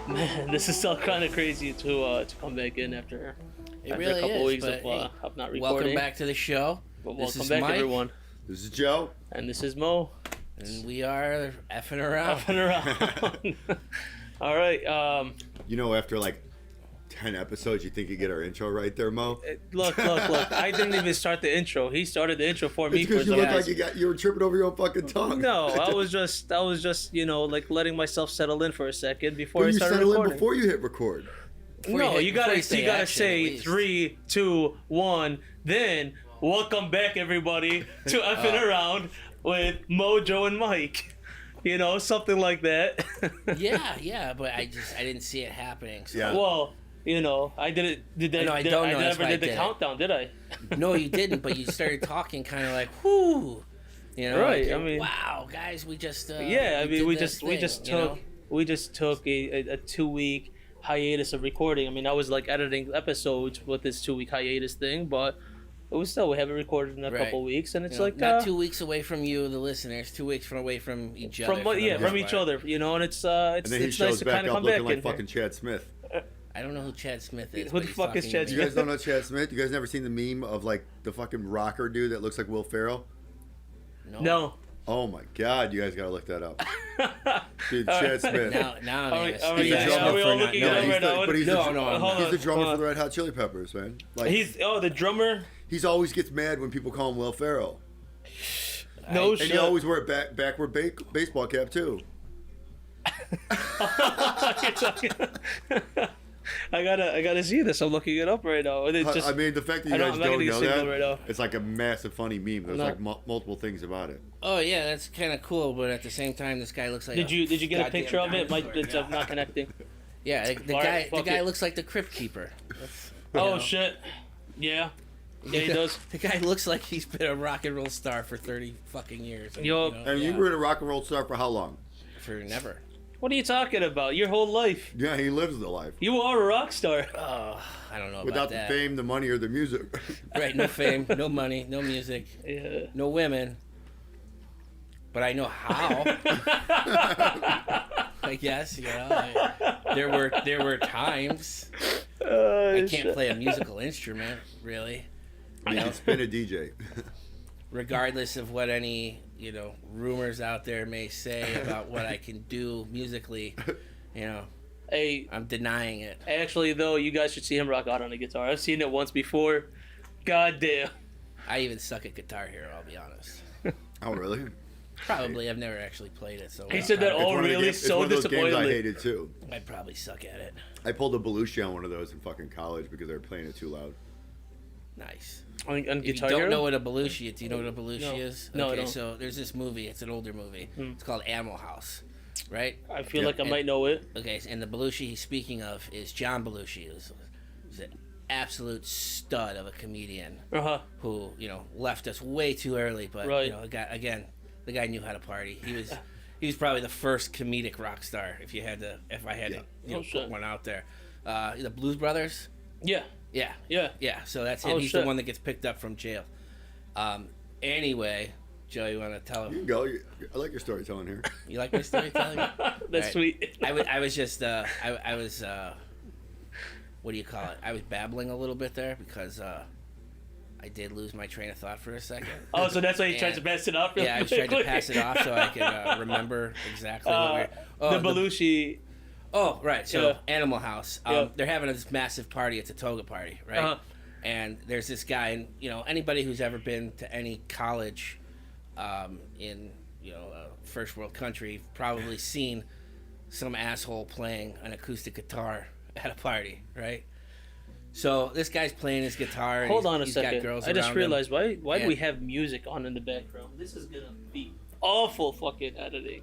Man, this is still kind of crazy to come back in after really a couple is, weeks but, of not recording. Welcome back to the show. But This welcome is back, Mike. everyone. This is Joe. And this is Mo. And we are effing around. Effing around. All right. You know, after like 10 episodes, you think you get our intro right there, Mo? Look. I didn't even start the intro. He started the intro for me. It's because you some look reason. like you were tripping over your own fucking tongue. No, I was just like letting myself settle in for a second before But I you started settle recording. in before you hit record. No, you gotta say gotta action, say at least. 3, 2, 1. Then welcome back, everybody, to effing around with Mojo and Mike. You know, something like that. yeah, but I didn't see it happening. So. Yeah. Well, you know, I didn't. I don't know, I that's never why I did the did it. countdown, did I? No, you didn't, but you started talking kind of like, whoo. You know, Right, like, I mean- wow, guys, we just Yeah, I mean, did we this just thing, you know? took a 2-week hiatus of recording. I mean, I was like editing episodes with this 2-week hiatus thing, but it was still, we haven't recorded in a Right. couple weeks, and it's You know, like not 2 weeks away from you, the listeners. 2 weeks away from each other. from for the most from each part. other, you know, and it's And then he it's nice shows to back kind of up come back looking like in fucking Chad Smith. I don't know who Chad Smith is. Who but the he's fuck is talking Chad to You me. guys don't know Chad Smith? You guys never seen the meme of like the fucking rocker dude that looks like Will Ferrell? No. Oh my god, you guys gotta look that up. Dude, All Chad right. Smith. Now Are I'm we, gonna are we, He's a drummer are we for all not looking it knowing. up He's right the- now? but he's No, the, no, I'm hold not. he's the drummer on. for the Red Hot Chili Peppers, man. Like The drummer. he's always gets mad when people call him Will Ferrell. No And shit. he always wear a backward baseball cap too. I gotta see this. I'm looking it up right now. It's just, I mean, the fact that you I don't- guys I'm not don't getting a know signal that, right now. it's like a massive funny meme. There's No. like multiple things about it. Oh yeah, that's kind of cool, but at the same time, this guy looks like. did you get a goddamn picture of it? dinosaur. It's not connecting. Yeah, the All guy right, fuck it. looks like the Crypt Keeper. Oh shit. Yeah. Yeah, he does. The guy looks like he's been a rock and roll star for 30 fucking years. And, Yo. And you were in a rock and roll star for how long? for never. What are you talking about? Your whole life. Yeah, he lives the life. You are a rock star. Oh, I don't know Without about that. the fame, the money, or the music. Right, no fame, no money, no music, Yeah. no women. But I know how. I guess, you know. There were times I can't play a musical instrument, really. I mean, spin a DJ. Regardless of what any, rumors out there may say about what I can do musically, Hey, I'm denying it. actually though, you guys should see him rock out on a guitar. I've seen it once before. God damn. I even suck at Guitar Hero, I'll be honest. Oh, really? Probably, I've never actually played it, so He said that It's all one of the really games- it's so one of those games I disappointingly. hated too. I'd probably suck at it. I pulled a Belushi on one of those in fucking college because they were playing it too loud. Nice. On If you Guitar don't Hero? know what a Belushi is, do you know what a Belushi No. is? No, I Okay, don't. so there's this movie, it's an older movie. It's called Animal House, right? I feel Yeah. like I might know it. Okay, and the Belushi he's speaking of is John Belushi, who's an absolute stud of a comedian Uh-huh. who, left us way too early, but, Right. the guy knew how to party. He was probably the first comedic rock star, if I had to, Oh, put shit. one out there. The Blues Brothers? Yeah. Yeah. Yeah. Yeah, so that's him. Oh, He's shit. the one that gets picked up from jail. Anyway, Joe, you want to tell You him? can go. I like your storytelling here. You like my storytelling? That's Right. sweet. I was just, I was, what do you call it? I was babbling a little bit there because I did lose my train of thought for a second. Oh, so that's why you tried And- to pass it off? Really Yeah, I was trying to quickly? pass it off so I could remember exactly what we're... Oh, the Belushi. Oh, right. So, Yeah. Animal House. Yeah. They're having this massive party. It's a toga party, right? Uh-huh. And there's this guy, and anybody who's ever been to any college in a first world country probably seen some asshole playing an acoustic guitar at a party, right? So this guy's playing his guitar. And Hold on a he's got second. girls I just around him. realized why do Yeah. we have music on in the background? This is gonna be awful fucking editing.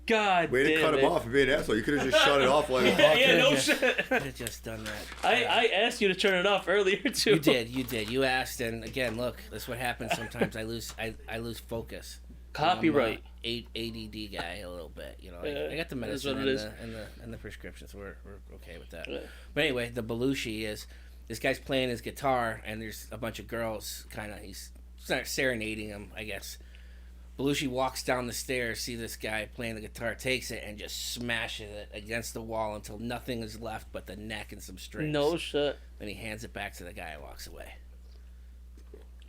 God Way to damn cut it. him off and be an asshole. You could have just shut it off while he was talking. Yeah, no Could've shit. Could have just done that. I asked you to turn it off earlier too. You did. You asked, and again, look, that's what happens sometimes. I lose focus. Copyright. I'm a ADD guy a little bit. You know, Yeah, I got the that's medicine what it and the prescription, so we're okay with that. Yeah. But anyway, the Belushi is this guy's playing his guitar, and there's a bunch of girls he's serenading him, I guess. Belushi walks down the stairs, see this guy playing the guitar, takes it, and just smashes it against the wall until nothing is left but the neck and some strings. No shit. Then he hands it back to the guy and walks away.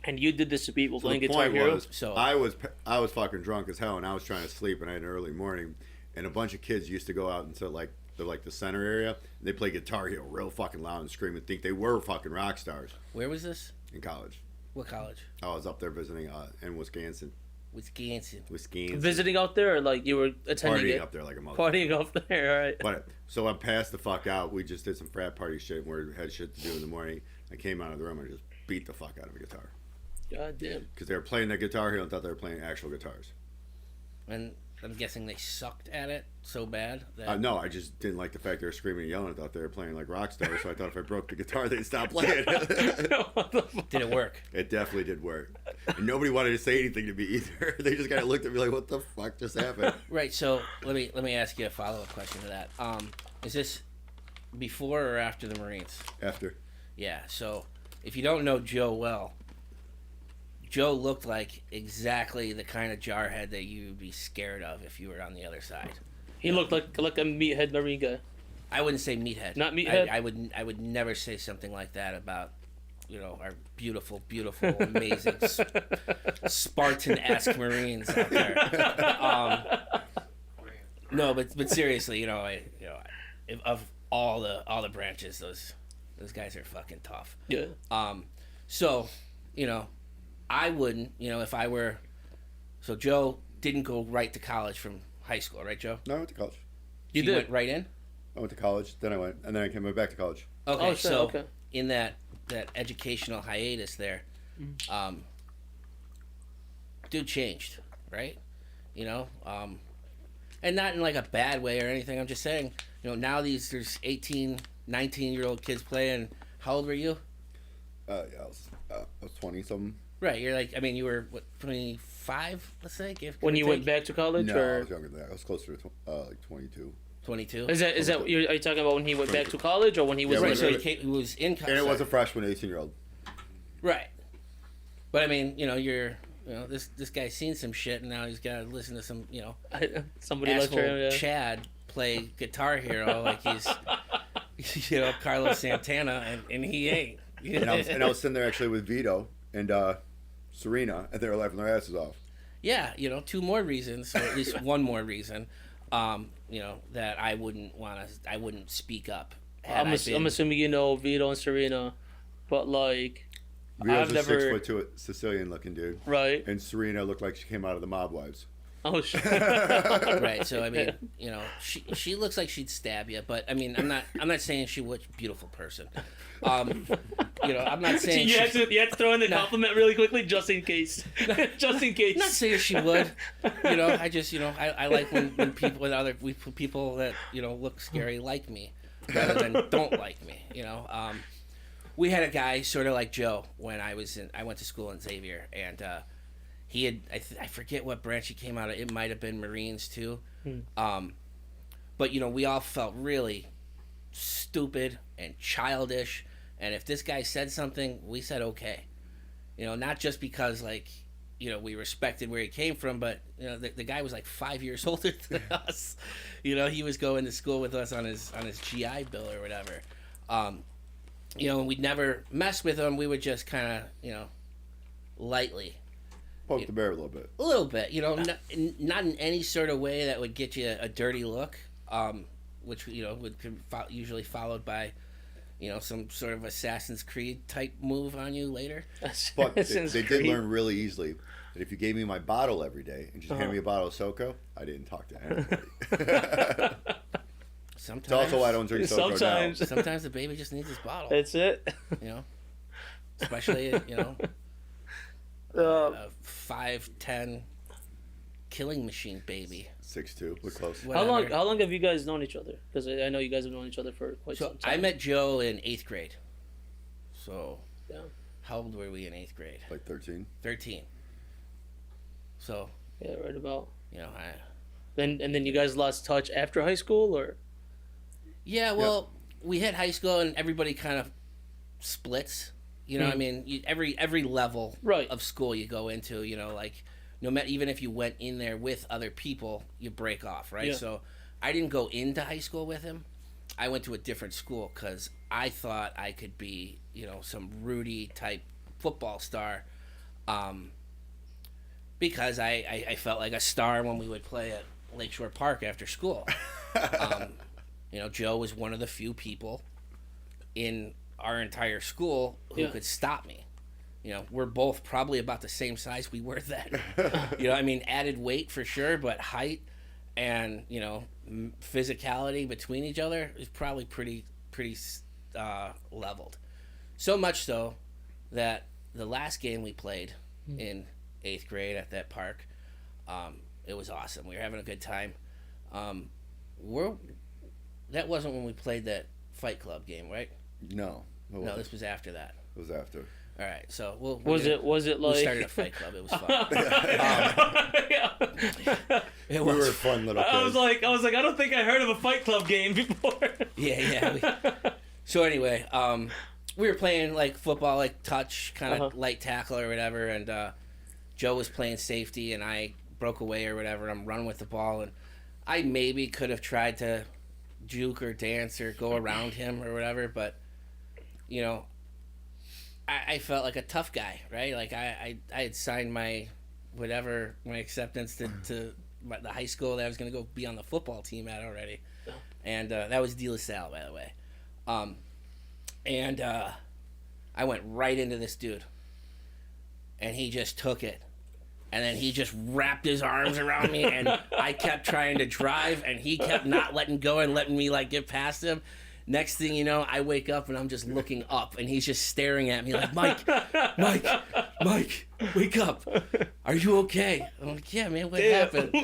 And you did this to people So playing the Guitar point Hero? was, So- I was fucking drunk as hell, and I was trying to sleep, and I had an early morning, and a bunch of kids used to go out into like the center area, and they play Guitar Hero real fucking loud and scream and think they were fucking rock stars Where was this? in college. What college? I was up there visiting in Wisconsin. Wisconsin. Visiting out there, or like you were attending Partying it? up there like a mother. Partying up there, all right. But so I'm passed the fuck out. We just did some frat party shit. We had shit to do in the morning. I came out of the room and just beat the fuck out of a guitar God damn. because they were playing that Guitar Hero and thought they were playing actual guitars. And I'm guessing they sucked at it so bad that No, I just didn't like the fact they were screaming and yelling. I thought they were playing like rock stars, so I thought if I broke the guitar, they'd stop playing. What the fuck? did it work. It definitely did work. And nobody wanted to say anything to me either. They just kind of looked at me like, what the fuck just happened? Right. So let me ask you a follow up question to that. Is this before or after the Marines? After. Yeah. So if you don't know Joe well, Joe looked like exactly the kind of jarhead that you would be scared of if you were on the other side. He looked like a meathead Marine guy. I wouldn't say meathead. Not meathead? I would never say something like that about, our beautiful, amazing Spartan-esque Marines out there. No, but seriously, of all the branches, those guys are fucking tough. Yeah. So, I wouldn't, if I were. So Joe didn't go right to college from high school, right, Joe? No, I went to college. You He did. went right in. I went to college, then I went, and then I came back to college. Okay, Oh, shit, so okay. in that educational hiatus there, dude changed, right? And not in like a bad way or anything. I'm just saying, now there's 18, 19-year-old kids playing. How old were you? I was 20 something. Right, you're like, you were what, 25, let's say, When you went back to college, No, I or was younger than that. I was closer to like 22. 22. is that are you talking about when he went back to college, or when he was Yeah, Right, so when- he was in college. And it was a freshman, 18-year-old. Right. But you're this guy's seen some shit, and now he's got to listen to some somebody asshole lecturing him? Yeah. Chad play Guitar Hero like he's Carlos Santana, and he ain't. And I was sitting there actually with Vito and Serena, and they were laughing their asses off. Yeah, two more reasons, or at least one more reason, that I wouldn't speak up. had I been- I'm assuming you know Vito and Serena, but like Vito's I've a never 6'2" Sicilian-looking dude, right. and Serena looked like she came out of the Mob Wives. Oh shit. Right, so she looks like she'd stab you, but I'm not saying she was a beautiful person. I'm not saying you had to throw in the compliment really quickly, just in case. Just in case. I'm not saying she would. I just I like when people that look scary like me rather than don't like me. We had a guy sort of like Joe when I went to school in Xavier, and he had I forget what branch he came out of. It might have been Marines too. But we all felt really stupid and childish, and if this guy said something, we said okay. Not just because we respected where he came from, but the guy was like 5 years older than us. He was going to school with us on his GI Bill or whatever. And we'd never mess with him. We would just kind of lightly. Poke the bear a little bit. A little bit, not in any sort of way that would get you a dirty look, which would usually followed by, some sort of Assassin's Creed type move on you later. But they Assassin's did Creed. learn really easily that if you gave me my bottle every day and just hand me a bottle of SoCo, I didn't talk to anybody. Sometimes, It's also why I don't drink SoCo Sometimes. now. sometimes the baby just needs his bottle. That's it. Especially a 5'10", killing machine baby. 6'2", we're close. Whatever. How long have you guys known each other? Because I know you guys have known each other for quite So some time. I met Joe in 8th grade. So Yeah. how old were we in 8th grade? Like 13. 13. So, Yeah, right about. you know, Then you guys lost touch after high school, or yeah, well, we hit high school and everybody kind of splits. You know, Mhm. I mean, every level Right. of school you go into, you know, like no matter, even if you went in there with other people, you break off, right? Yeah. So I didn't go into high school with him. I went to a different school because I thought I could be, you know, some Rudy type football star, because I felt like a star when we would play at Lakeshore Park after school. You know, Joe was one of the few people in our entire school who Yeah. could stop me. You know, we're both probably about the same size we were then. You know, I mean, added weight for sure, but height and, you know, physicality between each other is probably pretty leveled. So much so that the last game we played in 8th grade at that park, it was awesome. We were having a good time. That wasn't when we played that Fight Club game, right? No. No, this was after that. It was after. All right, so we'll was it like? we started a Fight Club. It was fun. Yeah. It We was. were fun little kids. I was like, I don't think I heard of a Fight Club game before. Yeah. So anyway, we were playing like football, like touch, kind of Uh-huh. light tackle or whatever, and Joe was playing safety, and I broke away or whatever. I'm running with the ball, and I maybe could have tried to juke or dance or go around him or whatever, but you know, I felt like a tough guy, right? Like I had signed my acceptance to the high school that I was going to go be on the football team at already, and that was De La Salle, by the way. And I went right into this dude, and he just took it. And then he just wrapped his arms around me, and I kept trying to drive, and he kept not letting go and letting me like get past him. Next thing you know, I wake up and I'm just looking up, and he's just staring at me like, Mike, wake up. Are you okay? I'm like, yeah, man, what happened?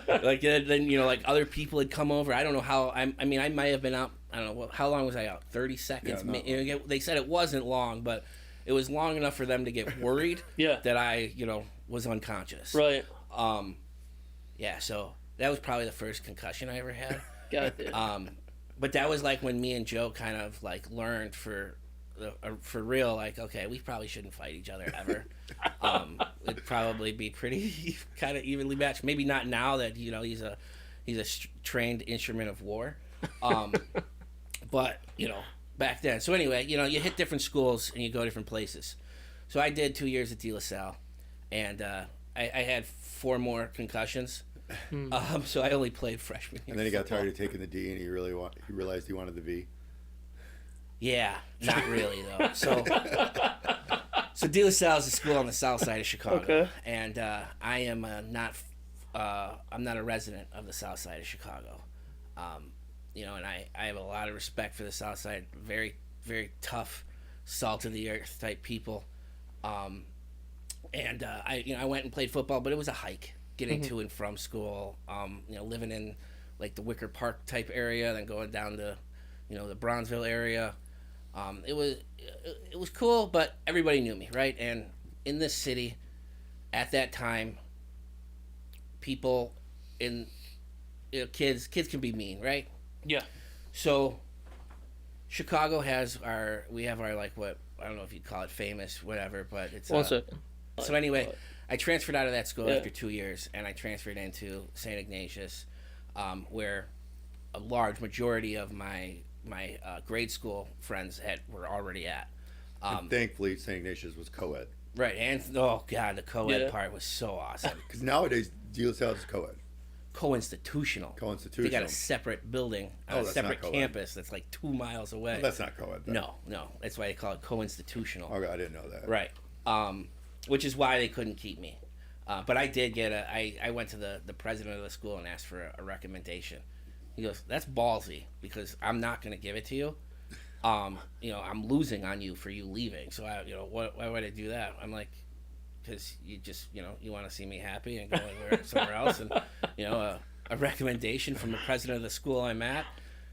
Like then you know, like other people had come over. I don't know how. I mean, I might have been out. I don't know how long was I out? 30 seconds. Yeah, You know, they said it wasn't long, but it was long enough for them to get worried. Yeah. That I, you know, was unconscious. Right. Yeah. So that was probably the first concussion I ever had. Got it. But that was like when me and Joe kind of like learned for real, like, okay, we probably shouldn't fight each other ever. It'd probably be pretty kind of evenly matched. Maybe not now that, you know, he's a trained instrument of war. But, you know, back then. So anyway, you know, you hit different schools and you go different places. So I did 2 years at De La Salle, and I had 4 more concussions. So I only played freshman year. And then he got football. tired of taking the D, and he realized he wanted the V. Yeah, not really though. So De La Salle is a school on the south side of Chicago, Okay. and I am I'm not a resident of the south side of Chicago. You know, and I have a lot of respect for the south side. Very, very tough, salt of the earth type people. And I went and played football, but it was a hike getting to and from school. You know, living in like the Wicker Park type area, then going down to, you know, the Bronzeville area. It was cool, but everybody knew me, right? And in this city, at that time, people kids can be mean, right? Yeah. So Chicago has we have our like, what, I don't know if you'd call it famous, whatever, but it's One second. so anyway, I transferred out of that school Yeah. after 2 years, and I transferred into St. Ignatius, where a large majority of my grade school friends were already at. And thankfully, St. Ignatius was co-ed. Right, and oh god, the co-ed Yeah. part was so awesome. Because nowadays, De La Salle is co-ed. Co-institutional. Co-institutional. They got a separate building, Oh, a that's separate not co-ed. campus that's like 2 miles away. Well, that's not co-ed. Then. No, that's why they call it co-institutional. Okay, I didn't know that. Right. Which is why they couldn't keep me. But I did get I went to the president of the school and asked for a recommendation. He goes, that's ballsy, because I'm not going to give it to you. You know, I'm losing on you for you leaving. So why would I do that? I'm like, because you just, you want to see me happy and go somewhere else. And, a recommendation from the president of the school I'm at.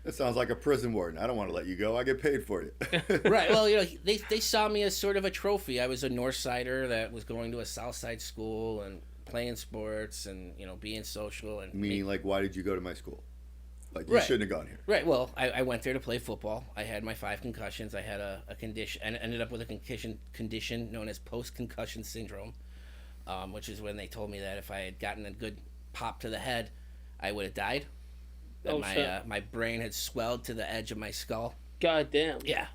That sounds like a prison warden. I don't want to let you go. I get paid for you. Right. Well, they saw me as sort of a trophy. I was a North Sider that was going to a South Side school and playing sports and, being social. And Meaning, like, why did you go to my school? Like, you Right. shouldn't have gone here. Right. Well, I went there to play football. I had my 5 concussions. I had a condition, and ended up with a condition known as post-concussion syndrome, which is when they told me that if I had gotten a good pop to the head, I would have died. That my brain had swelled to the edge of my skull. God damn. Yeah.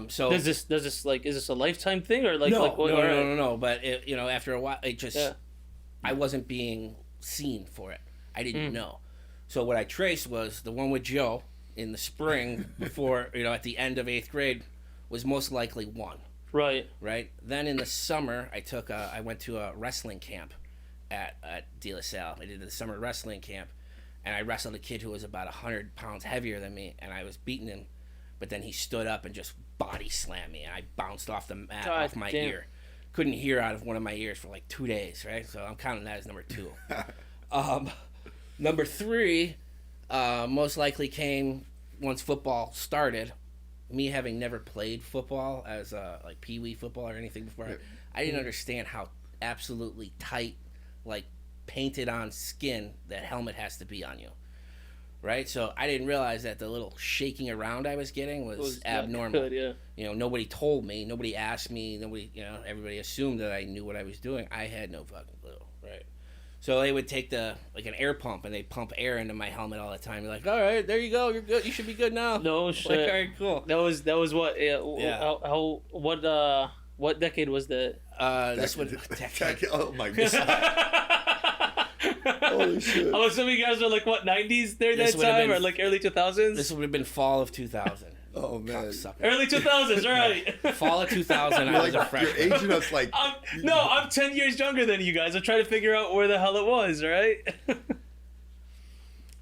So Does this like, is this a lifetime thing or like? no, like, what, no. But after a while, it just I wasn't being seen for it. I didn't know. So what I traced was the one with Joe in the spring before, at the end of 8th grade was most likely one. Right. Right. Then in the summer, I went to a wrestling camp at De La Salle. I did the summer wrestling camp, and I wrestled a kid who was about 100 pounds heavier than me, and I was beating him, but then he stood up and just body slammed me, and I bounced off the mat off my ear. Couldn't hear out of one of my ears for like 2 days, right? So I'm counting that as number 2. Number 3, most likely came once football started. Me having never played football as like pee-wee football or anything before, I didn't understand how absolutely tight, like painted on skin that helmet has to be on you, right? So I didn't realize that the little shaking around I was getting was abnormal. Good, yeah. Nobody told me, nobody asked me, everybody assumed that I knew what I was doing. I had no fucking clue, right? So they would take an air pump and they'd pump air into my helmet all the time. You're like, all right, there you go, you're good, you should be good now. No shit. Like, all right, cool. That was what? Yeah. What decade was that? This would. Oh my god. Holy shit. I'm assuming you guys were like what, 90s during that time or like early 2000s? This would have been fall of 2000. Oh man. Early 2000s, right? Fall of 2000. I was a freshman. You're aging us like. I'm 10 years younger than you guys. I'm trying to figure out where the hell it was, right?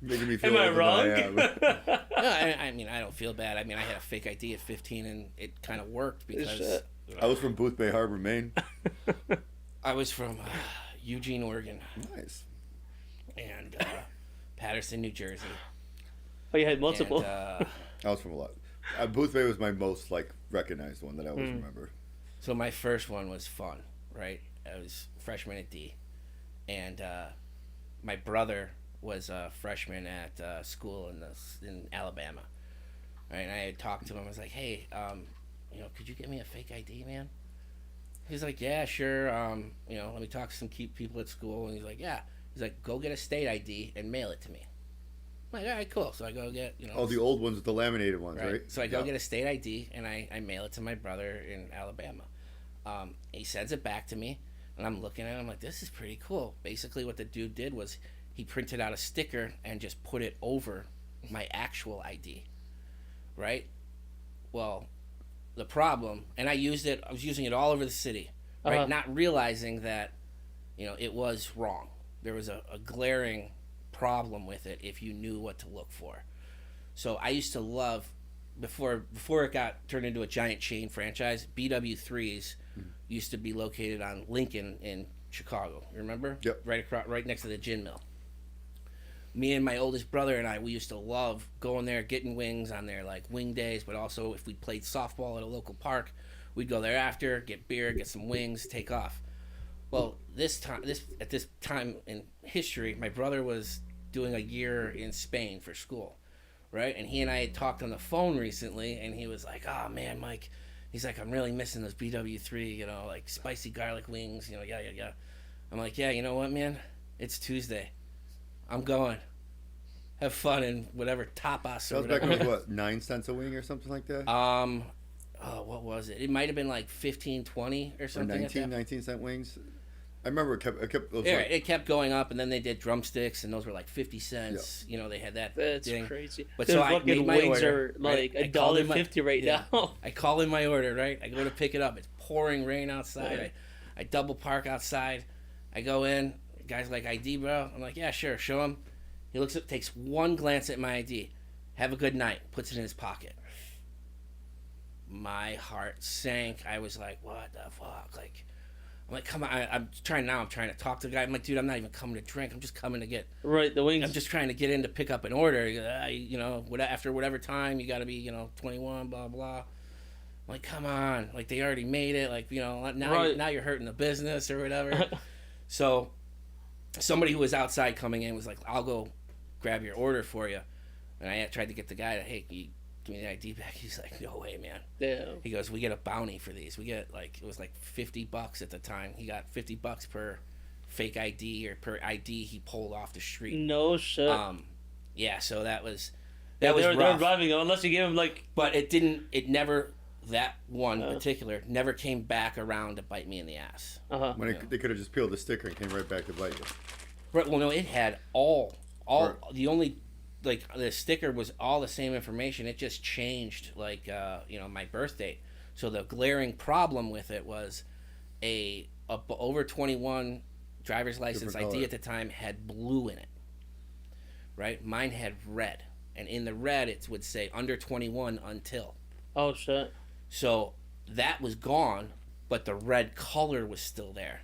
Making me feel Am I older wrong? than I am. No, I mean, I don't feel bad. I mean, I had a fake ID at 15, and it kind of worked because I was from Booth Bay Harbor, Maine. I was from Eugene, Oregon. Nice. And Patterson, New Jersey. Oh, you had multiple. And, I was from a lot. Booth Bay was my most recognized one that I always remember. So my first one was fun, right? I was freshman at D, and my brother was a freshman at school in Alabama, right? And I had talked to him. I was like, "Hey, could you get me a fake ID, man?" He's like, "Yeah, sure. Let me talk to some key people at school." And he's like, "Yeah." He's like, "Go get a state ID and mail it to me." I'm like, all right, cool. So I go get, Oh, the old ones, the laminated ones, right? So I go get a state ID and I mail it to my brother in Alabama. He sends it back to me, and I'm looking at it. I'm like, this is pretty cool. Basically, what the dude did was he printed out a sticker and just put it over my actual ID, right? Well, the problem, and I was using it all over the city, right? Not realizing that, it was wrong. There was a glaring problem with it if you knew what to look for. So I used to love, before it got turned into a giant chain franchise, BW3s used to be located on Lincoln in Chicago. You remember? Yep. Right next to the gin mill. Me and my oldest brother and we used to love going there, getting wings on their like wing days, but also if we played softball at a local park, we'd go there after, get beer, get some wings, take off. Well, at this time in history, my brother was doing a year in Spain for school, right? And he and I had talked on the phone recently, and he was like, "Oh man, Mike," he's like, "I'm really missing those BW3, like spicy garlic wings, yeah." I'm like, "Yeah, you know what, man? It's Tuesday. I'm going. Have fun in whatever tapas or That was back whatever." when it was, 9 cents a wing or something like that? What was it? It might have been like 15, 20 or or something. 19 cent wings? I remember it kept It kept going up, and then they did drumsticks, and those were like 50 cents. Yeah. They had that. That's thing. crazy. But The so I fucking made my wings order, are like right? I called in $1.50 right now. I call in my order, right? I go to pick it up. It's pouring rain outside. Right. I double park outside. I go in. The guy's like, "ID, bro?" I'm like, "Yeah, sure." Show him. He looks up, takes one glance at my ID. "Have a good night." Puts it in his pocket. My heart sank. I was like, "What the fuck?" Like, I'm like, come on, I'm trying to talk to the guy. I'm like, dude, I'm not even coming to drink. I'm just coming to get. Right, the wings. I'm just trying to get in to pick up an order. After whatever time you got to be, 21, blah blah. I'm like, come on, like they already made it. Like, now you're hurting the business or whatever. So, somebody who was outside coming in was like, I'll go grab your order for you. And I tried to get the guy to, hey, can you give me the ID back? He's like, no way, man. Yeah. He goes, we get a bounty for these. We get it was like $50 at the time. He got $50 per fake ID or per ID he pulled off the street. No shit. Yeah. So that was they were rough. driving him unless you gave him like. But that one particular never came back around to bite me in the ass. When they could have just peeled the sticker and came right back to bite you. Right. Well, no, it had the only. Like the sticker was all the same information. It just changed, my birth date. So the glaring problem with it was a over 21 driver's license Different ID color. at the time had blue in it. Right, mine had red, and in the red it would say under 21 until. Oh shit. So that was gone, but the red color was still there,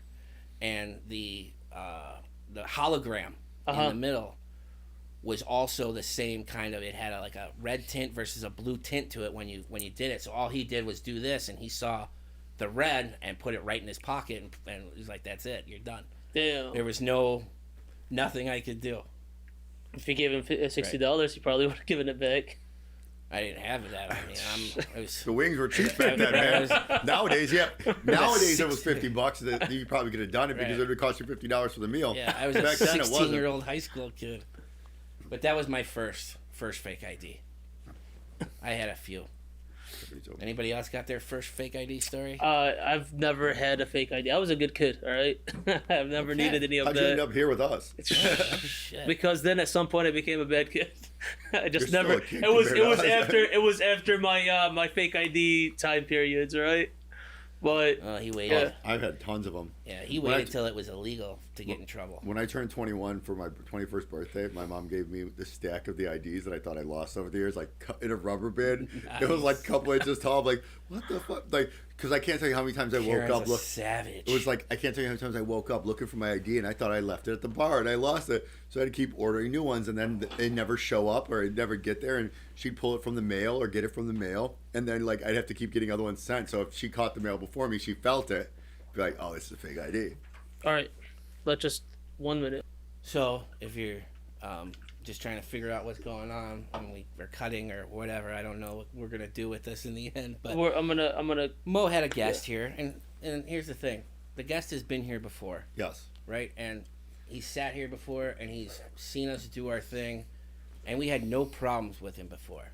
and the hologram in the middle was also the same kind of. It had a red tint versus a blue tint to it when you did it. So all he did was do this, and he saw the red and put it right in his pocket, and he's like, "That's it, you're done." Damn. There was nothing I could do. If you gave him $60, he probably would have given it back. I didn't have that on me. The wings were cheap back then, man. Nowadays, it was $50 that you probably could have done it because it would cost you $50 for the meal. Yeah, I was a 16-year-old high school kid. But that was my first fake ID. I had a few. Anybody else got their first fake ID story? I've never had a fake ID. I was a good kid, all right? I've never needed any of How'd that. you end up here with us? Shit. Because then at some point I became a bad kid. I just You're never. still a kid It was after my my fake ID time periods, right? But He waited. I've had tons of them. Yeah, he waited till it was illegal to get in trouble. When I turned 21 for my 21st birthday, my mom gave me this stack of the IDs that I thought I lost over the years, like in a rubber bin. Nice. It was like a couple inches tall. I'm like, what the fuck? Like, because I can't tell you how many times I woke Karen's up. a savage. It was like, I can't tell you how many times I woke up looking for my ID and I thought I left it at the bar and I lost it. So I had to keep ordering new ones and then they never show up or I'd never get there. And she'd pull it from the mail or get it from the mail. And then like I'd have to keep getting other ones sent. So if she caught the mail before me, she felt it. Be like, oh, this is a fake ID. all right, let's just 1 minute. So if you're just trying to figure out what's going on and we're cutting or whatever, I don't know what we're gonna do with this in the end. But I'm gonna. Mo had a guest here, and here's the thing: the guest has been here before, Yes. right? And he's sat here before, and he's seen us do our thing, and we had no problems with him before.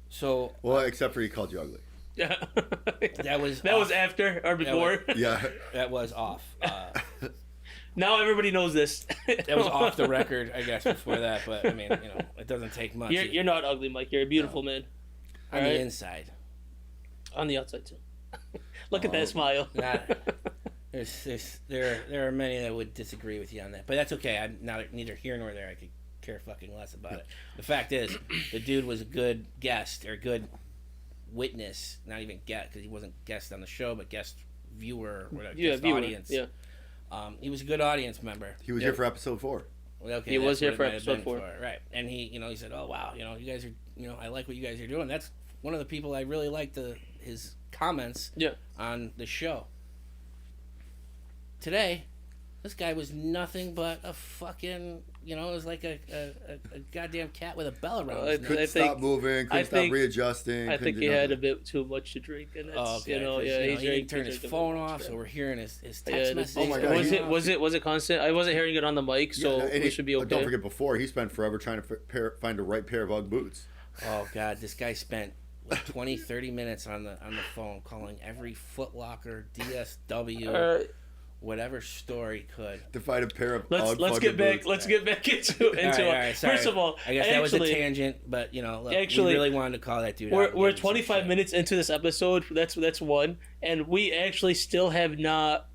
So Well, except for he called you ugly. Yeah. that was after or before. Yeah. that was off. Now everybody knows this. That was off the record, I guess, before that. But I mean, it doesn't take much. You're not ugly, Mike. You're a beautiful man. on Alright. the inside. On the outside too. Look at that smile. There are many that would disagree with you on that, but that's okay. I'm neither here nor there. I could care fucking less about it. The fact is, the dude was a good guest or good witness. Not even guest because he wasn't guest on the show, but guest viewer or whatever. Guest viewer. audience. Yeah. He was a good audience member. He was here for episode 4. Okay, He was that's here what for it might have episode been 4. right? And he said, "Oh wow, you guys are, I like what you guys are doing." That's one of the people I really liked his comments on the show. Today, this guy was nothing but a fucking, it was like a goddamn cat with a bell around his neck. Couldn't stop moving, couldn't stop readjusting. I think he had a bit too much to drink, and that's, he turned his phone off, so we're hearing his text messages. Oh my God, was it constant? I wasn't hearing it on the mic, so we should be okay. Don't forget, before he spent forever trying to find the right pair of Ugg boots. Oh God, this guy spent 20, 30 minutes on the phone calling every Foot Locker, DSW, whatever store he could To find a pair of let's get back boots. let's get back into all right, sorry. First of all, I guess that was a tangent, but look, actually, we really wanted to call that dude out. We're 25 minutes into this episode. That's one, and we actually still have not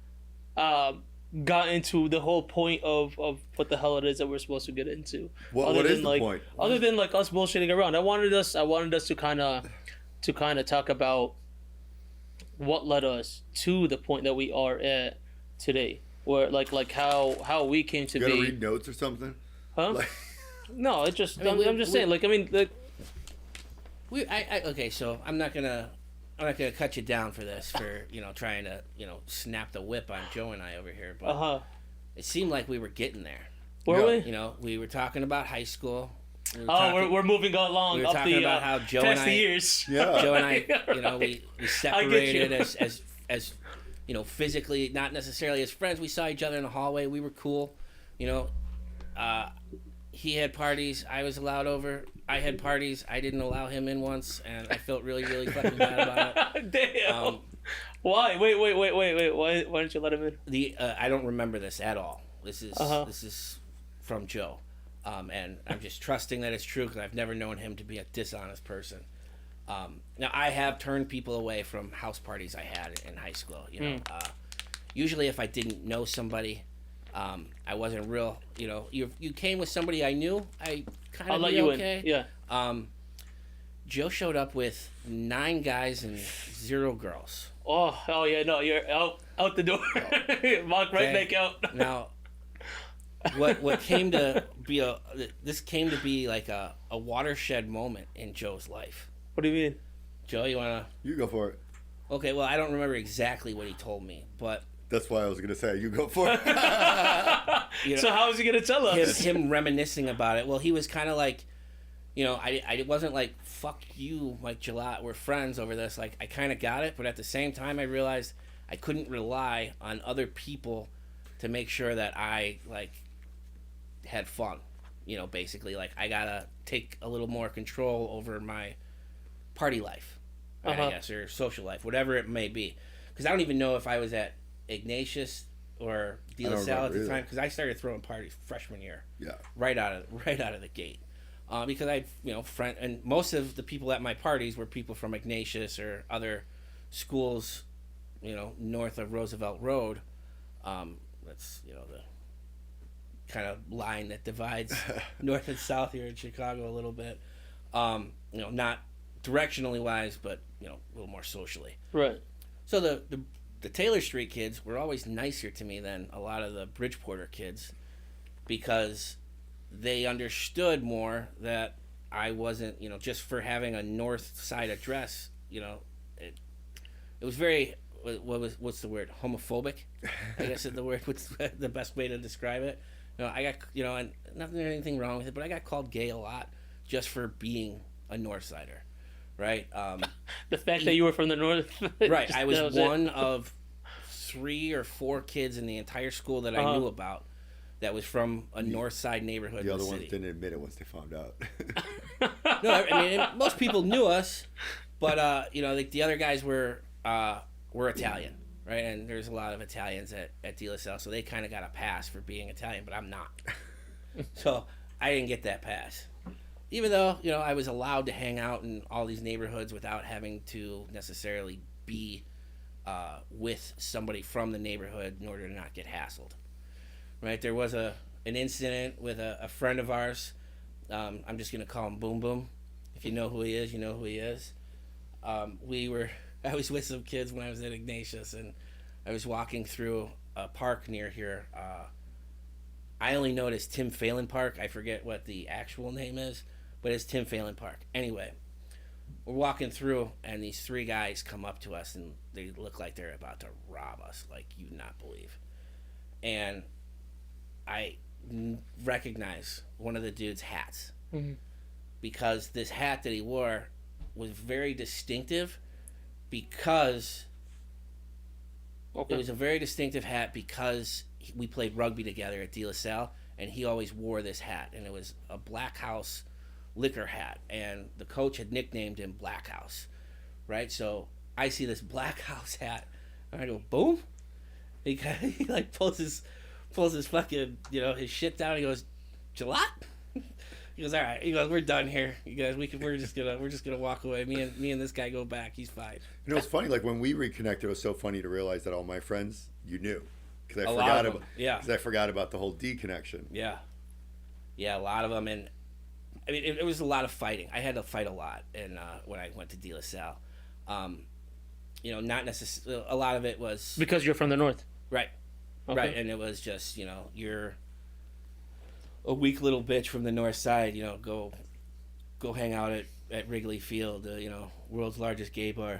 gotten to the whole point of what the hell it is that we're supposed to get into. What is the point? Other than like us bullshitting around, I wanted us to kind of talk about what led us to the point that we are at today, where like how we came to You gotta be. read notes or something. Huh? Like, No, it just I mean, I'm just saying, like, I mean, like, Okay, so I'm not gonna cut you down for this, for trying to snap the whip on Joe and I over here, but it seemed like we were getting there. were we? We were talking about high school. We're moving along we were up talking the about how Joe past and the I, years. yeah. Joe and I, we separated you. as physically, not necessarily as friends. We saw each other in the hallway. We were cool. He had parties. I was allowed over. I had parties. I didn't allow him in once, and I felt really, really fucking bad about it. Damn. Why? Wait. Why didn't you let him in? I don't remember this at all. This is Uh-huh. this is from Joe, and I'm just trusting that it's true because I've never known him to be a dishonest person. Now I have turned people away from house parties I had in high school. Usually if I didn't know somebody, I wasn't real. You came with somebody I knew, I kind I'll of let be you okay. in. Yeah. Joe showed up with 9 guys and 0 girls. Oh yeah, no, you're out the door. Walk right Okay. back out. Now, what came to be this came to be like a watershed moment in Joe's life. What do you mean? Joe, you wanna? You go for it. Okay, well, I don't remember exactly what he told me, but That's why I was gonna say you go for it. So how is he gonna tell us? him reminiscing about it. Well, he was kind of like, I wasn't like, fuck you, Mike Gillette, we're friends over this. Like, I kind of got it, but at the same time, I realized I couldn't rely on other people to make sure that I, like, had fun. Basically, like, I gotta take a little more control over my party life, right, I guess, or social life, whatever it may be. Because I don't even know if I was at Ignatius or De La don't Salle at the remember time, because I started throwing parties freshman year, Yeah. right out of the gate. Because I, friend, and most of the people at my parties were people from Ignatius or other schools, north of Roosevelt Road. That's the kind of line that divides north and south here in Chicago a little bit. Not directionally wise, but a little more socially. Right. So the Taylor Street kids were always nicer to me than a lot of the Bridgeporter kids, because they understood more that I wasn't, just for having a north side address, it was very, what's the word, homophobic, I guess is the word, what's the best way to describe it. I got, and nothing, anything wrong with it, but I got called gay a lot just for being a north sider, right? The fact that you were from the north. Right, just- I was that one it. of 3 or 4 kids in the entire school that I knew about that was from a north side neighborhood The in other the ones city. didn't admit it once they found out. No, I mean, most people knew us, but like the other guys were Italian, right? And there's a lot of Italians at De La Salle, so they kind of got a pass for being Italian, but I'm not. So I didn't get that pass, even though I was allowed to hang out in all these neighborhoods without having to necessarily be with somebody from the neighborhood in order to not get hassled. Right? There was an incident with a friend of ours. I'm just gonna call him Boom Boom. If you know who he is, you know who he is. I was with some kids when I was at Ignatius, and I was walking through a park near here. I only know it as Tim Phelan Park. I forget what the actual name is, but it's Tim Phelan Park. Anyway, we're walking through, and these 3 guys come up to us, and they look like they're about to rob us, like you would not believe. And I recognize one of the dude's hats, because this hat that he wore was very distinctive, because it was a very distinctive hat because we played rugby together at De La Salle, and he always wore this hat, and it was a Black House liquor hat, and the coach had nicknamed him Black House, right? So I see this Black House hat, and I go, boom. He like pulls his fucking his shit down. He goes, Gillette? He goes, all right. He goes, we're done here, you guys. We're just gonna walk away. Me and this guy go back. He's fine. It's funny. Like when we reconnected, it was so funny to realize that all my friends you knew, because A I lot forgot of about them, yeah. because I forgot about the whole D connection. Yeah, a lot of them, and I mean it was a lot of fighting. I had to fight a lot, and when I went to De La Salle, not necessarily. A lot of it was Because you're from the north. right, Okay. right, and it was just you're a weak little bitch from the north side. Go hang out at Wrigley Field. World's largest gay bar.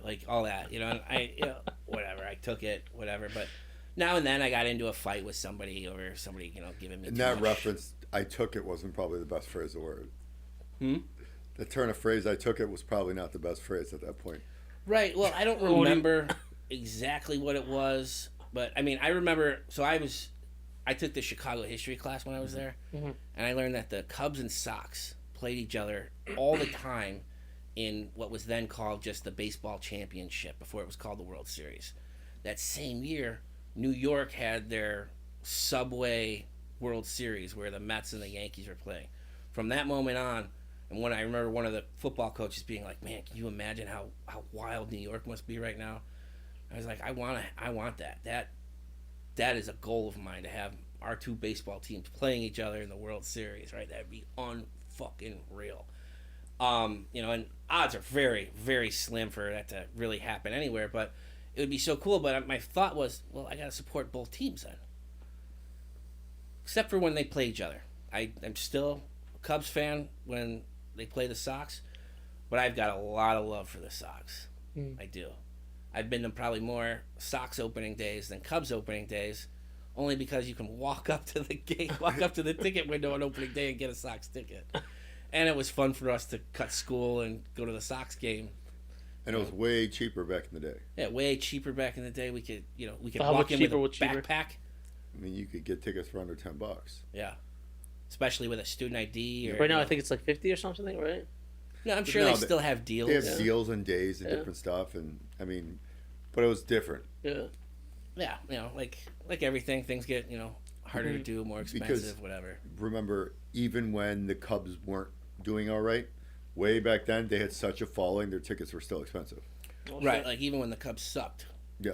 Like all that. And whatever. I took it. Whatever. But now and then I got into a fight with somebody over somebody giving me. In too that much. reference, I took it wasn't probably the best phrase of the word. Hmm? The turn of phrase I took it was probably not the best phrase at that point. Right. Well, I don't remember exactly what it was, but I mean, I remember. So I took the Chicago history class when I was there, and I learned that the Cubs and Sox played each other all the time in what was then called just the baseball championship before it was called the World Series. That same year, New York had their Subway World Series where the Mets and the Yankees were playing. From that moment on, and when I remember one of the football coaches being like, "Man, can you imagine how wild New York must be right now?" I was like, I want that. That is a goal of mine, to have our two baseball teams playing each other in the World Series, right? That'd be unfucking real. And odds are very, very slim for that to really happen anywhere, but it would be so cool. But my thought was, well, I got to support both teams then. Except for when they play each other. I'm still a Cubs fan when they play the Sox, but I've got a lot of love for the Sox. I do. I've been to probably more Sox opening days than Cubs opening days, only because you can walk up to the gate, walk up to the ticket window on opening day and get a Sox ticket. And it was fun for us to cut school and go to the Sox game. And it was way cheaper back in the day. Yeah, way cheaper back in the day. We could How walk much in with a cheaper, what cheaper? backpack. I mean, you could get tickets for under $10. Yeah, especially with a student ID. Or, Right now, I think it's like 50 or something, right? No, I'm sure No, they still have deals. They have deals and days and Yeah. different stuff, and I mean, but it was different. Yeah. Yeah, like everything, things get harder to do, more expensive, whatever. Remember, even when the Cubs weren't doing all right, way back then, they had such a following, their tickets were still expensive. Right, like even when the Cubs sucked. Yeah.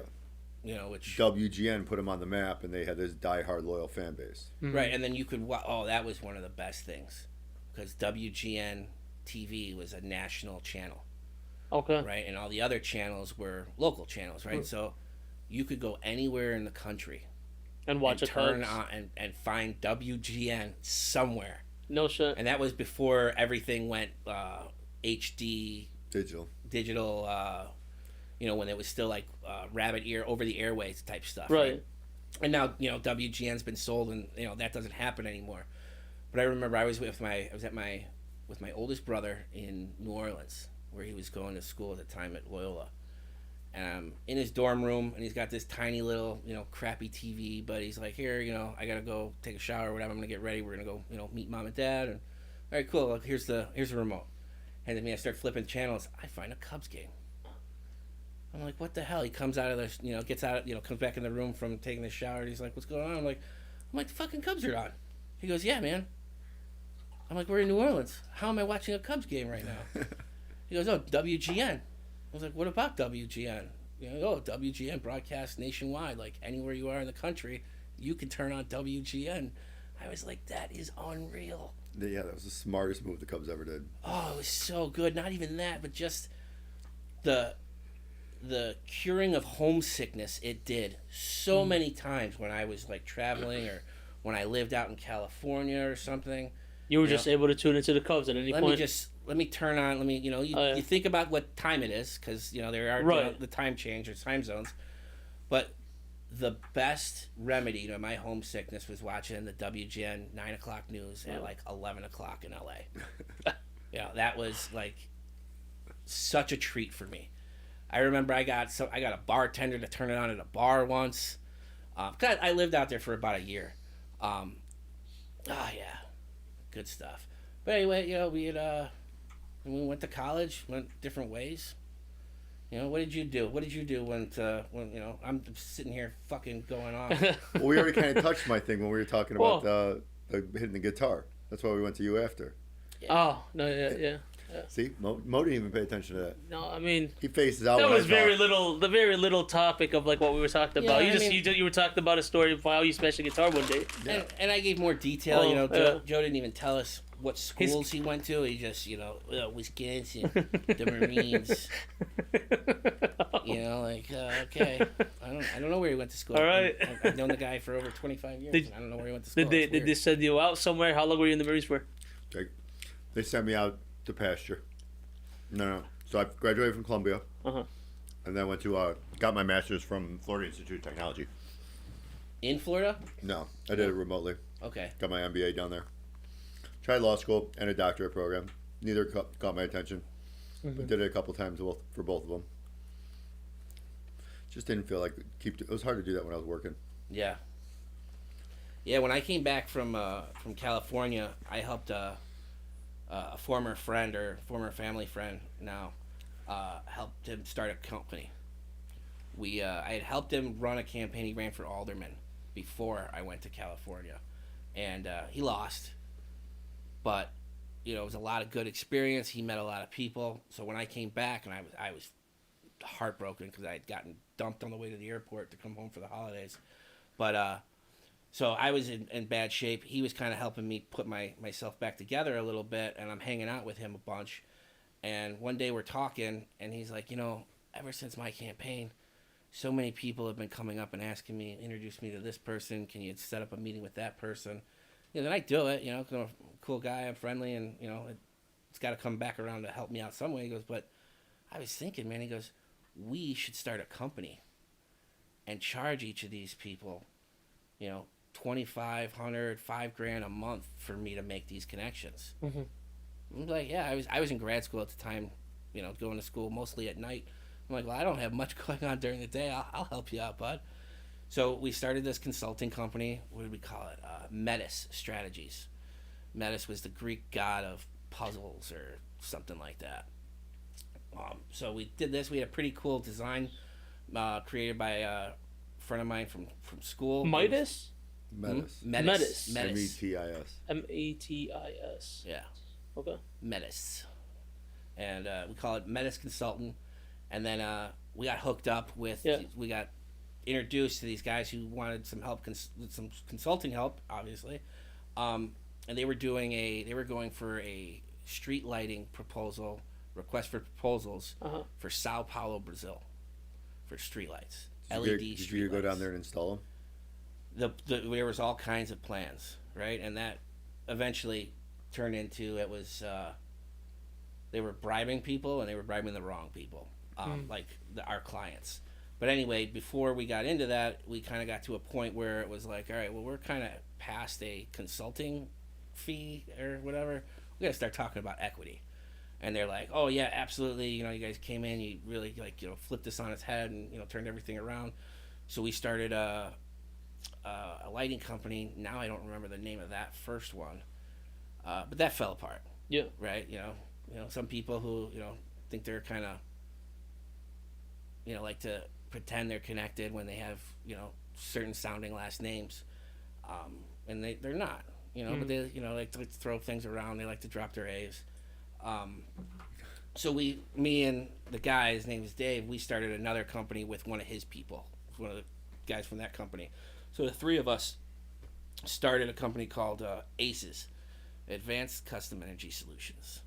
Which WGN put them on the map, and they had this diehard loyal fan base. right, and then you could that was one of the best things, because WGN TV was a national channel, Okay. right, and all the other channels were local channels, right. So you could go anywhere in the country And watch and a turn Cubs. on and find WGN somewhere, No shit. and that was before everything went HD Digital. when it was still like rabbit ear over the airways type stuff, Right. And now WGN's been sold, and that doesn't happen anymore. But I remember I was with my oldest brother in New Orleans, where he was going to school at the time at Loyola, and I'm in his dorm room, and he's got this tiny little crappy TV, but he's like, here, I gotta go take a shower or whatever, I'm gonna get ready, we're gonna go meet mom and dad, and all right, cool, look, here's the remote, and then I start flipping channels, I find a Cubs game. I'm like, what the hell? He comes out of the, gets out, comes back in the room from taking the shower. And he's like, what's going on? I'm like, the fucking Cubs are on. He goes, yeah, man. I'm like, we're in New Orleans. How am I watching a Cubs game right now? He goes, oh, WGN. I was like, what about WGN? WGN broadcasts nationwide. Like, anywhere you are in the country, you can turn on WGN. I was like, that is unreal. Yeah, that was the smartest move the Cubs ever did. Oh, it was so good. Not even that, but just the curing of homesickness it did so many times when I was like traveling, or when I lived out in California or something. You were just able to tune into the Cubs at any point. Let me turn on, you think about what time it is, because there are the time change or time zones, but the best remedy to my homesickness was watching the WGN 9 o'clock news at like 11 o'clock in LA. That was like such a treat for me. I remember I got a bartender to turn it on at a bar once. Cause I lived out there for about a year. Yeah, good stuff. But anyway, we went to college, went different ways. What did you do? What did you do when I'm sitting here fucking going on? Well, we already kind of touched my thing when we were talking about the hitting the guitar. That's why we went to you after. Oh no, yeah. See, Mo didn't even pay attention to that. No, I mean He faces out. that when was I very talk. little. The very little topic of like what we were talking about. Yeah, You were talking about a story of how you smashed a guitar one day. And I gave more detail. Oh, you know, yeah. Joe didn't even tell us what schools he went to. He just, Wisconsin, the Marines. Okay. I don't know where he went to school. All right. I've known the guy for over 25 years. And I don't know where he went to school. Did they send you out somewhere? How long were you in the Marines for? They sent me out to pasture. No. So I graduated from Columbia. Uh-huh. And then went to got my master's from Florida Institute of Technology. In Florida? No, I did it remotely. Okay. Got my MBA down there. Tried law school and a doctorate program. Neither caught my attention. Mm-hmm. I did it a couple times for both of them. Just didn't feel like it was hard to do that when I was working. Yeah. Yeah, when I came back from California, I helped a former friend or former family friend now helped him start a company. I had helped him run a campaign. He ran for alderman before I went to California, and he lost. But it was a lot of good experience. He met a lot of people. So when I came back, and I was heartbroken because I had gotten dumped on the way to the airport to come home for the holidays. But so I was in bad shape. He was kind of helping me put myself back together a little bit, and I'm hanging out with him a bunch. And one day we're talking, and he's like, ever since my campaign, so many people have been coming up and asking me, introduce me to this person. Can you set up a meeting with that person? Then I do it, 'cause I'm a cool guy, I'm friendly, and, it's got to come back around to help me out some way. He goes, but I was thinking, man, he goes, we should start a company and charge each of these people, $2,500, $5,000 a month for me to make these connections. Mm-hmm. I'm like, yeah, I was in grad school at the time, going to school mostly at night. I'm like, well, I don't have much going on during the day. I'll help you out, bud. So we started this consulting company. What did we call it? Metis Strategies. Metis was the Greek god of puzzles or something like that. So we did this. We had a pretty cool design created by a friend of mine from school. Midas? Metis. Metis. METIS. METIS. Yeah. Okay. Metis. And we call it Metis Consultant. And then we got hooked up with, we got introduced to these guys who wanted some help, some consulting help, obviously. And they were going for a street lighting proposal, request for proposals for Sao Paulo, Brazil, for streetlights, LED streetlights. Did you go down there and install them? There was all kinds of plans, right? And that eventually turned into they were bribing people, and they were bribing the wrong people, our clients. But anyway, before we got into that, we kind of got to a point where it was like, all right, well, we're kind of past a consulting fee or whatever. We got to start talking about equity. And they're like, oh, yeah, absolutely. You guys came in, you really, flipped this on its head and, turned everything around. So we started a lighting company. Now I don't remember the name of that first one. But that fell apart. Yeah. Right? Some people who, think they're kind of, like to pretend they're connected when they have, certain sounding last names. And they're not, but they, like to throw things around. They like to drop their A's. So me and the guy, his name is Dave, we started another company with one of his people, one of the guys from that company. So the three of us started a company called ACES, Advanced Custom Energy Solutions.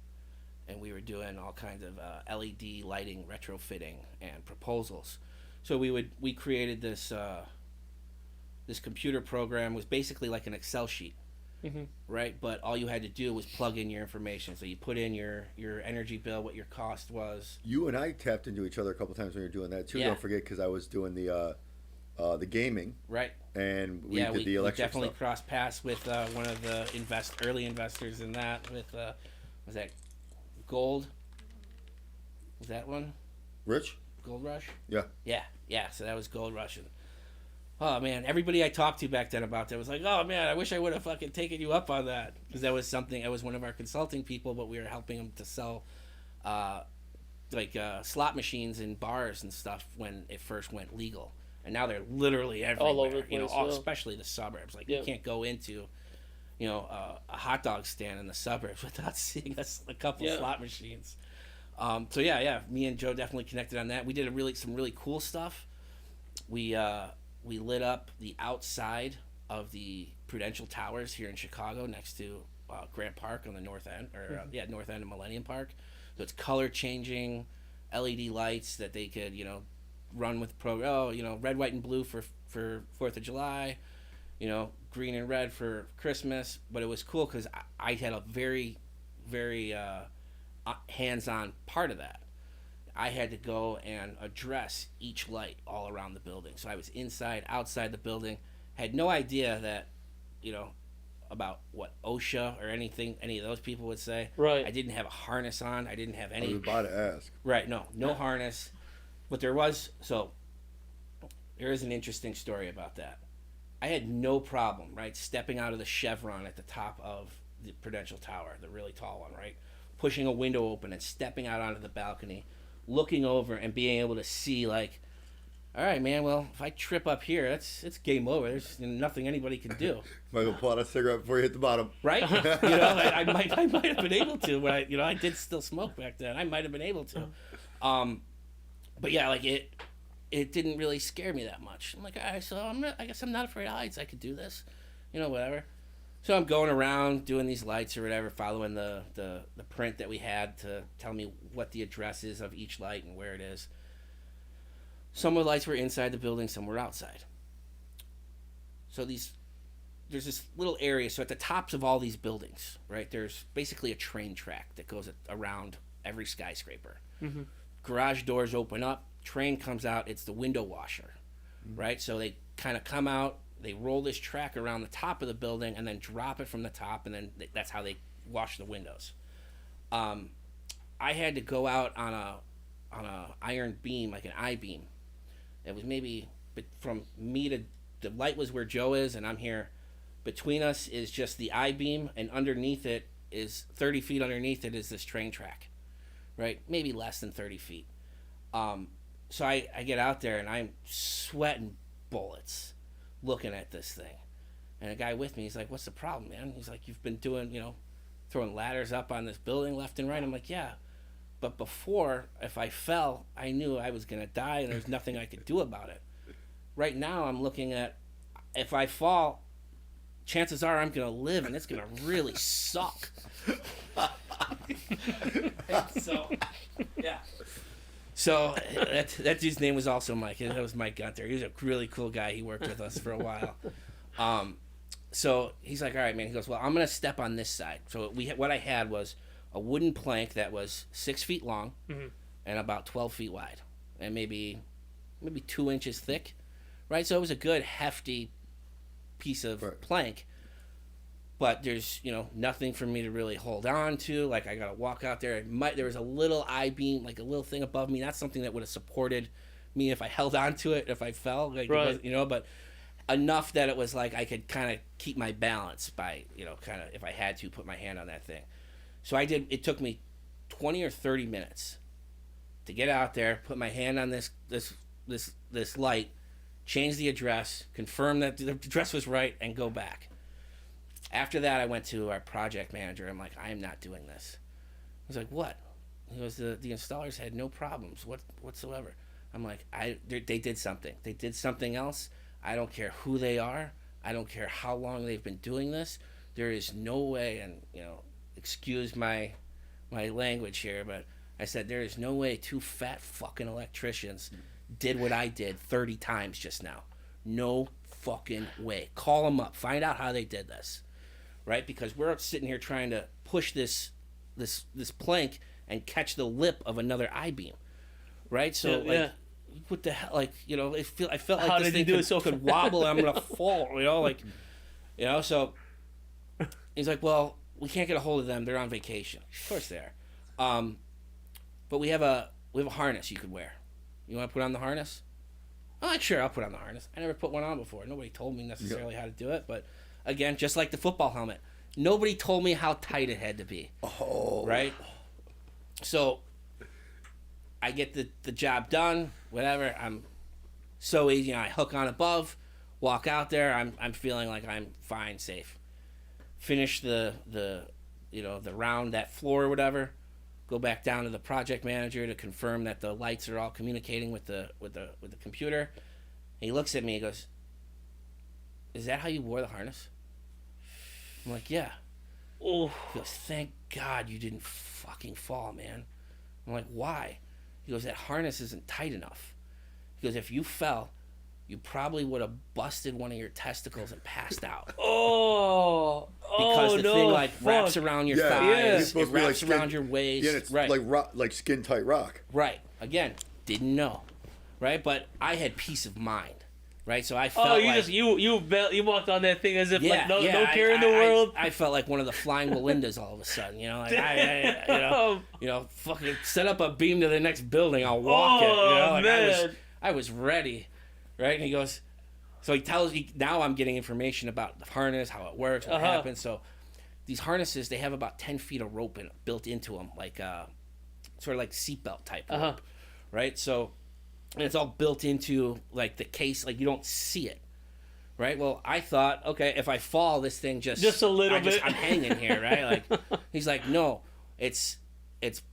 And we were doing all kinds of LED lighting, retrofitting, and proposals. So we created this this computer program. It was basically like an Excel sheet, right? But all you had to do was plug in your information. So you put in your energy bill, what your cost was. You and I tapped into each other a couple times when you were doing that too. Yeah. Don't forget, because I was doing the gaming, Right. and we did the electric we definitely stuff. crossed paths with one of the early investors in that. With was that Gold? Was that one? Rich? Gold Rush? Yeah. Yeah. So that was Gold Rush. And, oh, man. Everybody I talked to back then about that was like, oh, man, I wish I would have fucking taken you up on that. Because that was something, I was one of our consulting people, but we were helping them to sell slot machines in bars and stuff when it first went legal. And now they're literally everywhere. All over the place, especially the suburbs. Like, you can't go into a hot dog stand in the suburbs without seeing a couple Yeah. slot machines. So yeah, me and Joe definitely connected on that. We did some really cool stuff. We lit up the outside of the Prudential Towers here in Chicago, next to Grant Park on the north end, north end of Millennium Park. So it's color changing LED lights that they could run with red, white, and blue for 4th of July, green and red for Christmas. But it was cool because I had a very, very hands-on part of that. I had to go and address each light all around the building. So I was inside, outside the building, had no idea that, about what OSHA or any of those people would say. Right. I didn't have a harness on. I didn't have I any. was about to ask. Right. No harness. But there is an interesting story about that. I had no problem, right, stepping out of the chevron at the top of the Prudential Tower, the really tall one, right, pushing a window open and stepping out onto the balcony, looking over and being able to see, like, all right, man, well, if I trip up here, it's game over. There's nothing anybody can do. Michael, pull out a cigarette before you hit the bottom. Right? I might have been able to, but I did still smoke back then. I might have been able to. But yeah, like it didn't really scare me that much. I'm like, all right, so I guess I'm not afraid of heights. I could do this, whatever. So I'm going around doing these lights or whatever, following the print that we had to tell me what the address is of each light and where it is. Some of the lights were inside the building, some were outside. So there's this little area. So at the tops of all these buildings, right, there's basically a train track that goes around every skyscraper. Mm-hmm. Garage doors open up, train comes out, it's the window washer, right? So they kind of come out, they roll this track around the top of the building and then drop it from the top, and then that's how they wash the windows. I had to go out on a iron beam, like an I-beam. It was maybe from me to the light was where Joe is, and I'm here. Between us is just the I-beam, and underneath it is 30 feet underneath it is this train track, right? Maybe less than 30 feet. So I get out there, and I'm sweating bullets looking at this thing. And a guy with me, he's like, what's the problem, man? He's like, you've been doing, throwing ladders up on this building left and right. I'm like, yeah. But before, if I fell, I knew I was going to die, and there's nothing I could do about it. Right now, I'm looking at, if I fall, chances are I'm going to live, and it's going to really suck. So, yeah. So, that dude's name was also Mike. That was Mike Gunther. He was a really cool guy. He worked with us for a while. So, he's like, all right, man. He goes, well, I'm going to step on this side. So, what I had was a wooden plank that was 6 feet long and about 12 feet wide and maybe 2 inches thick, right? So it was a good hefty piece of plank, but there's nothing for me to really hold on to. Like, I gotta walk out there. There was a little I-beam, like a little thing above me. That's something that would have supported me if I held on to it, if I fell, like, right. But enough that it was like I could kind of keep my balance by kind of, if I had to, put my hand on that thing. So I did. It took me 20 or 30 minutes to get out there, put my hand on this light, change the address, confirm that the address was right, and go back. After that, I went to our project manager. I'm like, I am not doing this. I was like, what? He goes, the installers had no problems whatsoever. I'm like, they did something. They did something else. I don't care who they are. I don't care how long they've been doing this. There is no way, and excuse my language here, but I said there is no way 2 fat fucking electricians did what I did 30 times just now. No fucking way. Call them up. Find out how they did this, right? Because we're sitting here trying to push this plank and catch the lip of another I-beam, right? So what the hell? Like, I felt like how this did thing could wobble and I'm gonna fall. So he's like, well, we can't get a hold of them. They're on vacation. Of course they are. But we have a harness you could wear. You want to put on the harness? Oh, sure, I'll put on the harness. I never put one on before. Nobody told me necessarily how to do it. But again, just like the football helmet, nobody told me how tight it had to be. Oh. Right? So I get the job done, whatever. I'm so easy. I hook on above, walk out there. I'm feeling like I'm fine, safe. finish the the round, that floor or whatever. Go back down to the project manager to confirm that the lights are all communicating with the computer. And he looks at me and goes, "Is that how you wore the harness?" I'm like, "Yeah." Oh, He goes, "Thank God you didn't fucking fall, man." I'm like, "Why?" He goes, "That harness isn't tight enough." He goes, "If you fell, you probably would have busted one of your testicles and passed out." oh, Because the no, thing like fuck. wraps around your Yeah, thighs, it's supposed it to be like wraps skin- around your waist. Yeah, it's right. like rock, like skin tight rock. Right. Again, didn't know. Right? But I had peace of mind. Right? So I felt Oh, you like... just you walked on that thing as if like no I- care in the I- world. I felt like one of the flying Melindas all of a sudden, you know, like fucking set up a beam to the next building, I'll walk it, you know, like man. I was ready, right? And he goes, so he tells me, now I'm getting information about the harness, how it works, what happens. So these harnesses, they have about 10 feet of rope built into them, like sort of like seatbelt type rope, right? So, and it's all built into like the case, like you don't see it. Right. Well, I thought, okay, if I fall, this thing just a little bit. I'm hanging here, right? Like, he's like, no, it's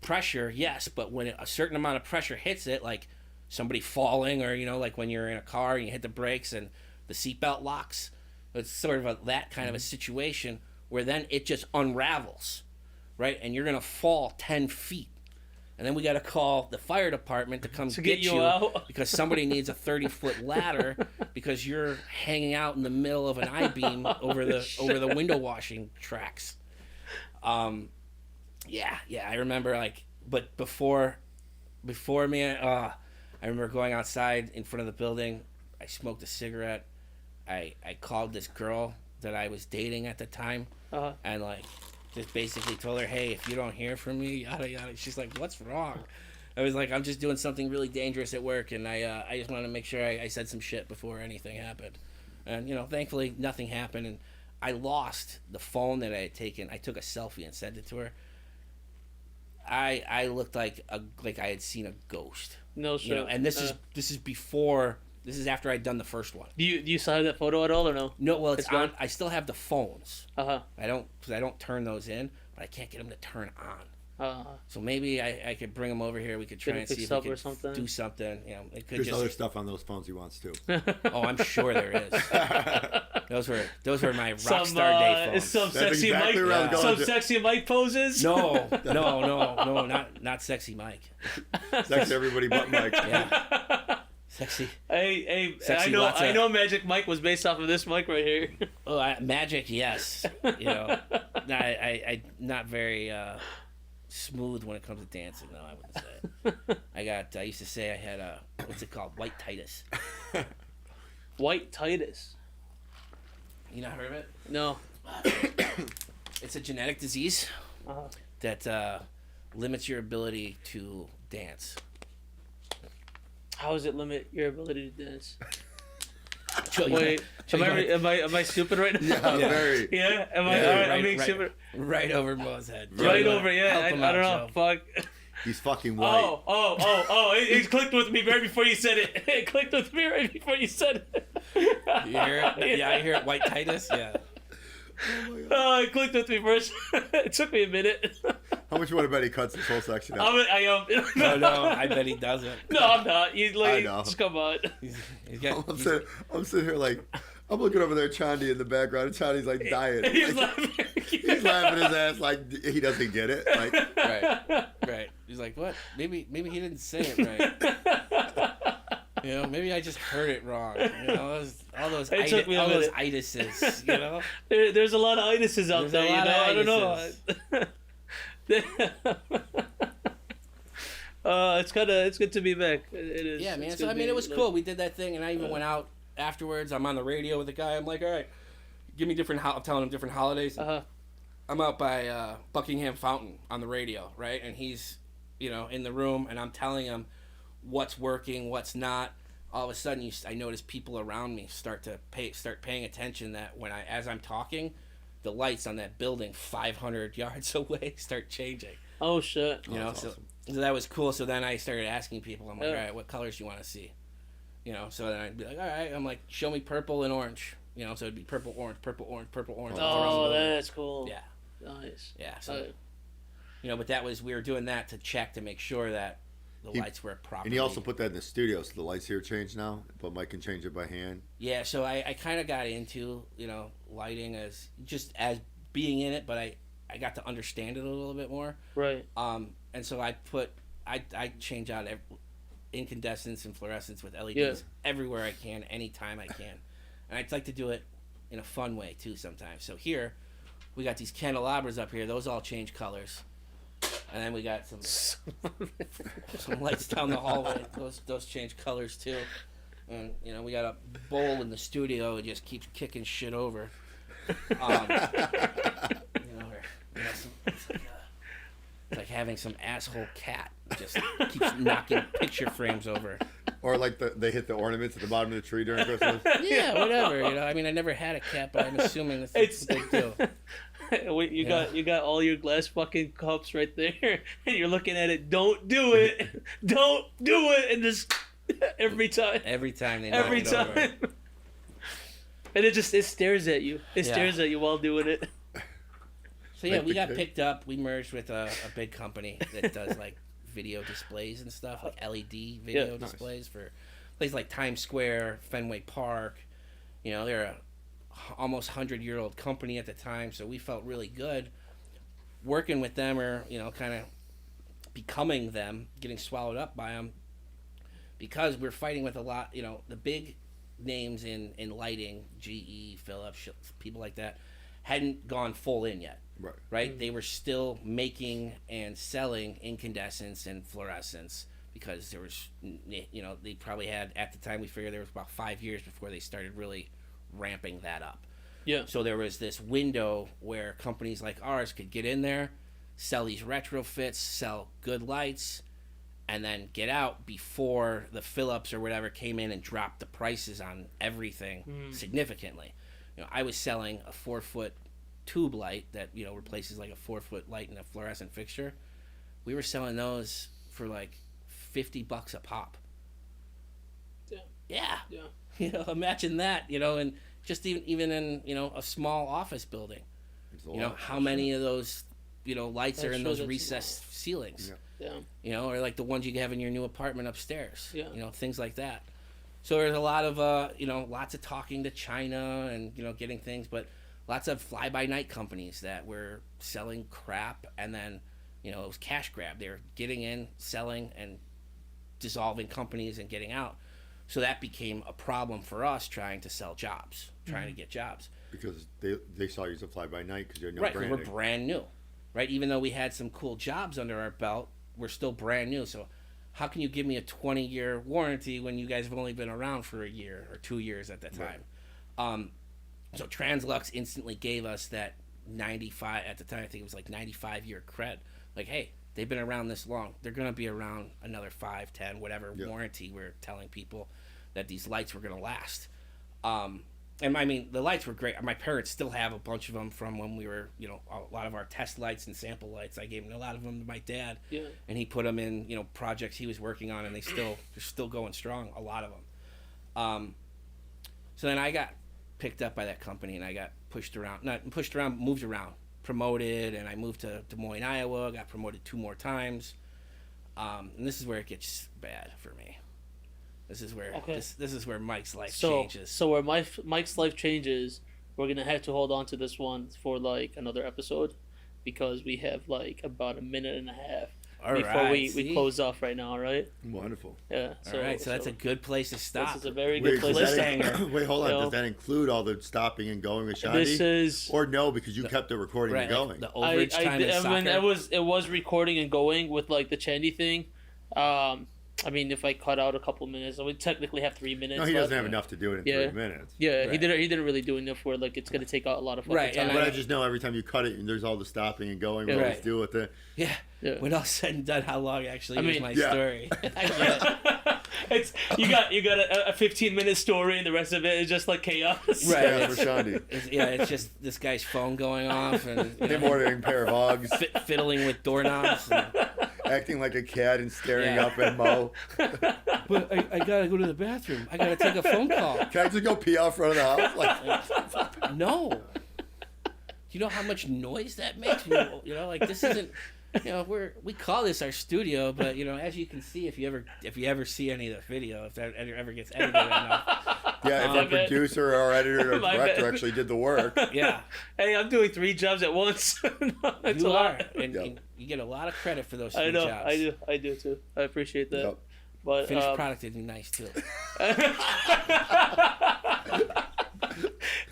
pressure, yes, but when a certain amount of pressure hits it, like somebody falling, or like when you're in a car and you hit the brakes and the seatbelt locks, it's sort of that kind of a situation where then it just unravels, right? And you're gonna fall 10 feet. And then we got to call the fire department to come get you out. because somebody needs a 30-foot ladder because you're hanging out in the middle of an I-beam over the window washing tracks. Yeah, I remember but before me, I remember going outside in front of the building. I smoked a cigarette. I called this girl that I was dating at the time, and just basically told her, "Hey, if you don't hear from me, yada yada." She's like, "What's wrong?" I was like, "I'm just doing something really dangerous at work, and I just wanted to make sure I said some shit before anything happened." And thankfully nothing happened, and I lost the phone that I had taken. I took a selfie and sent it to her. I looked like I had seen a ghost. No shit. And this is before. This is after I'd done the first one. Do you still have that photo at all or no? No, well, it's It's gone? on. I still have the phones. Uh I don't turn those in, but I can't get them to turn on. huh. So maybe I could bring them over here. We could try Get it and see fixed if we up or could something. do something. It could There's just. other stuff on those phones he wants too. Oh, I'm sure there is. Those were my rock Some star day phones. some That's sexy exactly Mike, where I was going some to. sexy Mike poses. No, not sexy Mike. Sexy everybody but Mike. Yeah, sexy. Hey, Sexy I know Magic Mike was based off of this mic right here. Oh, magic, yes. I not very smooth when it comes to dancing, though. I wouldn't say. I used to say I had what's it called, white Titus. White Titus. You not heard of it? No. It's a genetic disease Uh-huh. that limits your ability to dance. How does it limit your ability to dance? Show you- Wait, show you am I stupid right now? Yeah, very. Yeah, am I? Yeah, All right, right, I'm being right. stupid. right over Mo's head. Right Joe, over, yeah. help I him don't out, know. Joe. Fuck. He's fucking white. Oh! It clicked with me right before you said it. It clicked with me right before you said it. You hear it? Yeah, I hear it. White Titus. Yeah. Oh, it clicked with me first. It took me a minute. How much you want to bet he cuts this whole section out? I am. No, I bet he doesn't. No, I'm not. You like, I know. just come on. He's got, I'm sitting here like, I'm looking over there, Chandi in the background, and Chandi's like dying. He's Like, laughing. he's laughing his ass like he doesn't get it. Like, right. He's like, what? Maybe he didn't say it right. Maybe I just heard it wrong. All those It took me a minute. itises. There's a lot of itises out There's there. a lot I of don't know. It's good to be back. It is. Yeah, man. It's So good I mean, being, it was like- cool. We did that thing, and I even went out afterwards. I'm on the radio with the guy. I'm like, all right, give me different. I'm telling him different holidays. I'm out by Buckingham Fountain on the radio, right? And he's, in the room, and I'm telling him what's working, what's not. All of a sudden, I notice people around me start paying attention. That as I'm talking, the lights on that building 500 yards away start changing. Oh shit. So that was cool. So then I started asking people. I'm like, all right, what colors do you want to see? So then I'd be like, all right. I'm like, show me purple and orange. You know, so it'd be purple, orange, purple, orange, purple, orange. Oh, that's cool. Yeah. Nice. Yeah. So, you know, but we were doing that to check to make sure that the lights were properly. And he also put that in the studio, so the lights here change now, but Mike can change it by hand. Yeah, so I kind of got into, you know, lighting as being in it, but I got to understand it a little bit more. Right. And so I change out incandescence and fluorescence with LEDs everywhere I can, anytime I can. And I'd like to do it in a fun way, too, sometimes. So here, we got these candelabras up here. Those all change colors. And then we got some lights down the hallway. Those change colors, too. And, you know, we got a bowl in the studio. It just keeps kicking shit over. You know, it's like having some asshole cat just keeps knocking picture frames over. Or like they hit the ornaments at the bottom of the tree during Christmas. Yeah, whatever. You know, I mean, I never had a cat, but I'm assuming that's what they do. Wait, you got all your glass fucking cups right there, and you're looking at it. Don't do it. Don't do it. And just every time. Every time they knock Every it time. over. And it stares at you. It stares at you while doing it. So yeah, we got picked up. We merged with a big company that does like video displays and stuff, like LED video displays for places like Times Square, Fenway Park. You know, they're a almost 100-year-old company at the time, so we felt really good working with them, or you know, kind of becoming them, getting swallowed up by them, because we're fighting with a lot. You know, the big names in lighting, GE, Philips, people like that, hadn't gone full in yet. Right? They were still making and selling incandescence and fluorescence because there was, you know, they probably had, at the time we figured there was about 5 years before they started really ramping that up. Yeah. So there was this window where companies like ours could get in there, sell these retrofits, sell good lights, and then get out before the Philips or whatever came in and dropped the prices on everything significantly. You know, I was selling a 4-foot tube light that, you know, replaces like a 4-foot light in a fluorescent fixture. We were selling those for like $50 a pop. Yeah. You know, imagine that, you know, and just even in, you know, a small office building. You know, how many of those, you know, lights are in those recessed ceilings? Yeah. You know, or like the ones you have in your new apartment upstairs. Yeah. You know, things like that. So there's a lot of, you know, lots of talking to China and, you know, getting things, but lots of fly-by-night companies that were selling crap, and then, you know, it was cash grab. They were getting in, selling, and dissolving companies and getting out. So that became a problem for us trying to sell jobs, trying to get jobs. Because they saw you as a fly-by-night because you had no right, branding. We're brand new, right? Even though we had some cool jobs under our belt, we're still brand new. So how can you give me a 20-year warranty when you guys have only been around for a year or 2 years at that time? Right. So Translux instantly gave us that 95, at the time I think it was like 95-year cred. Like, hey, they've been around this long. They're going to be around another 5, 10, whatever warranty we're telling people that these lights were going to last. And I mean, the lights were great. My parents still have a bunch of them from when we were, you know, a lot of our test lights and sample lights. I gave a lot of them to my dad. Yeah. And he put them in, you know, projects he was working on, and they're still going strong, a lot of them. So then I got picked up by that company, and I got moved around, promoted, and I moved to Des Moines, Iowa, got promoted 2 more times. And this is where it gets bad for me. This is where this is where Mike's life changes. So where Mike's life changes, we're gonna have to hold on to this one for like another episode, because we have like about a minute and a half before we close off right now, right? Wonderful. Yeah. So that's a good place to stop. This is a very good place to stop. Wait, hold on. Does that include all the stopping and going with Shandy? This is... Or no, because you kept the recording and going. The overage time in soccer. I mean, it was recording and going with like the Chandy thing. I mean, if I cut out a couple minutes, I would technically have 3 minutes. No, he doesn't have enough to do it in 3 minutes. Yeah, right. He didn't really do enough where like it's gonna take out a lot of fucking time. But I just know every time you cut it, there's all the stopping and going. What else do with it? Yeah. When all said and done, how long actually is my story? I get it. It's you got a 15-minute story, and the rest of it is just like chaos. Right. Yeah, for Shandy. It's just this guy's phone going off, and him ordering a pair of Uggs, fiddling with doorknobs, and acting like a cat and staring up at Mo. but I gotta go to the bathroom. I gotta take a phone call. Can I just go pee out front of the house? Like, No. You know how much noise that makes? You know, like this isn't. You know, we call this our studio, but you know, as you can see, if you ever see any of the video, if that ever gets edited enough, yeah, if our producer or editor or My director bad. actually did the work. yeah, Hey, I'm doing 3 jobs at once. That's you a lot. are, and Yep. you get a lot of credit for those 3 I know. jobs. I do too. I appreciate that. Yep. But Finished product would be nice too.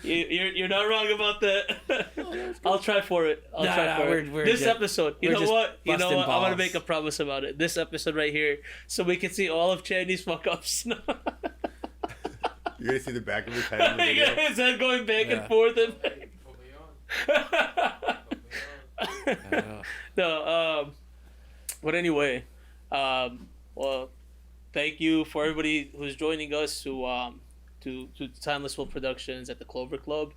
you're not wrong about that. I'll try for it. I'll Nah, try nah, for we're it. This just- episode, you we're know just what? You know busting what? I'm gonna balls. make a promise about it. This episode right here, so we can see all of Chandy's fuck ups. You're gonna see the back of his head in the video. His head going back and Yeah. forth. And... I know. No, but anyway, well, thank you for everybody who's joining us to Timeless Will Productions at the Clover Club.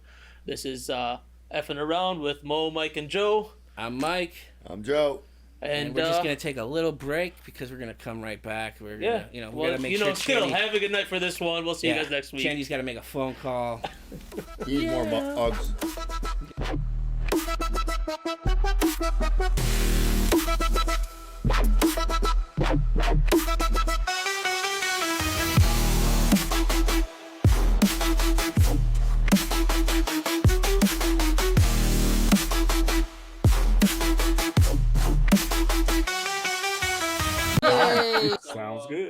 This is effing around with Mo, Mike, and Joe, I'm Mike, I'm Joe. and we're just gonna take a little break because we're gonna come right back. We're yeah, gonna, you know, we well, gotta make you sure. know, still Chandy- have a good night for this one. We'll see you guys next week. Chandy's got to make a phone call. Eat more Uggs. Sounds good.